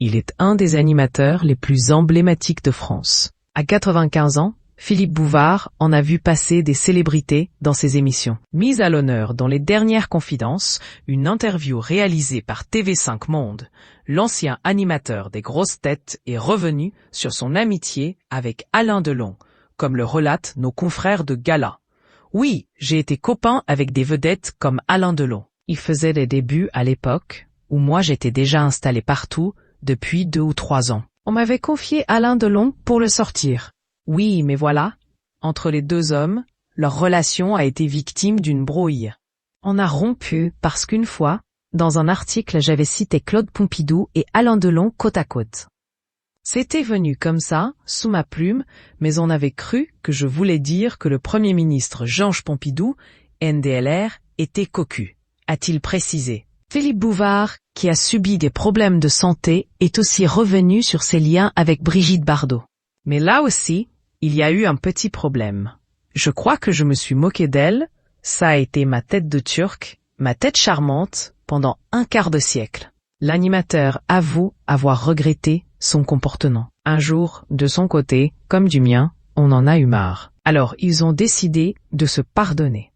Il est un des animateurs les plus emblématiques de France. À 95 ans, Philippe Bouvard en a vu passer des célébrités dans ses émissions. Mise à l'honneur dans Les Dernières Confidences, une interview réalisée par TV5 Monde, l'ancien animateur des Grosses Têtes est revenu sur son amitié avec Alain Delon, comme le relatent nos confrères de Gala. Oui, j'ai été copain avec des vedettes comme Alain Delon. Il faisait des débuts à l'époque où moi j'étais déjà installé partout depuis 2 ou 3 ans. On m'avait confié Alain Delon pour le sortir. Oui, mais voilà, entre les deux hommes, leur relation a été victime d'une brouille. On a rompu parce qu'une fois, dans un article, j'avais cité Claude Pompidou et Alain Delon côte à côte. C'était venu comme ça, sous ma plume, mais on avait cru que je voulais dire que le Premier ministre Georges Pompidou, NDLR, était cocu, a-t-il précisé. Philippe Bouvard, qui a subi des problèmes de santé, est aussi revenu sur ses liens avec Brigitte Bardot. Mais là aussi, il y a eu un petit problème. Je crois que je me suis moqué d'elle, ça a été ma tête de Turc, ma tête charmante, pendant un quart de siècle. L'animateur avoue avoir regretté son comportement. Un jour, de son côté, comme du mien, on en a eu marre. Alors ils ont décidé de se pardonner.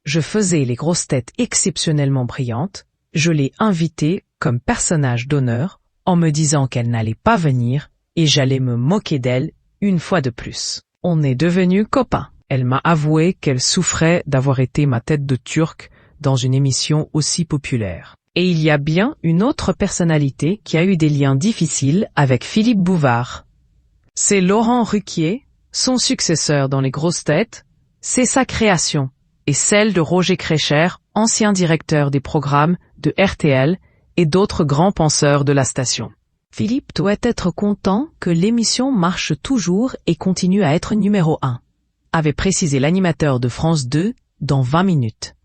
Je faisais les grosses têtes exceptionnellement brillantes, je l'ai invitée comme personnage d'honneur, en me disant qu'elle n'allait pas venir, et j'allais me moquer d'elle une fois de plus. On est devenus copains. Elle m'a avoué qu'elle souffrait d'avoir été ma tête de Turc dans une émission aussi populaire. Et il y a bien une autre personnalité qui a eu des liens difficiles avec Philippe Bouvard. C'est Laurent Ruquier, son successeur dans les Grosses Têtes, c'est sa création, et celle de Roger Crécher, ancien directeur des programmes de RTL et d'autres grands penseurs de la station. Philippe doit être content que l'émission marche toujours et continue à être numéro 1, avait précisé l'animateur de France 2 dans 20 minutes.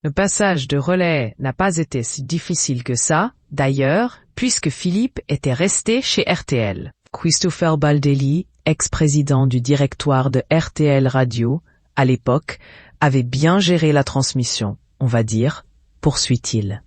Le passage de relais n'a pas été si difficile que ça, d'ailleurs, puisque Philippe était resté chez RTL. Christopher Baldelli, ex-président du directoire de RTL Radio, à l'époque, avait bien géré la transmission, on va dire, poursuit-il.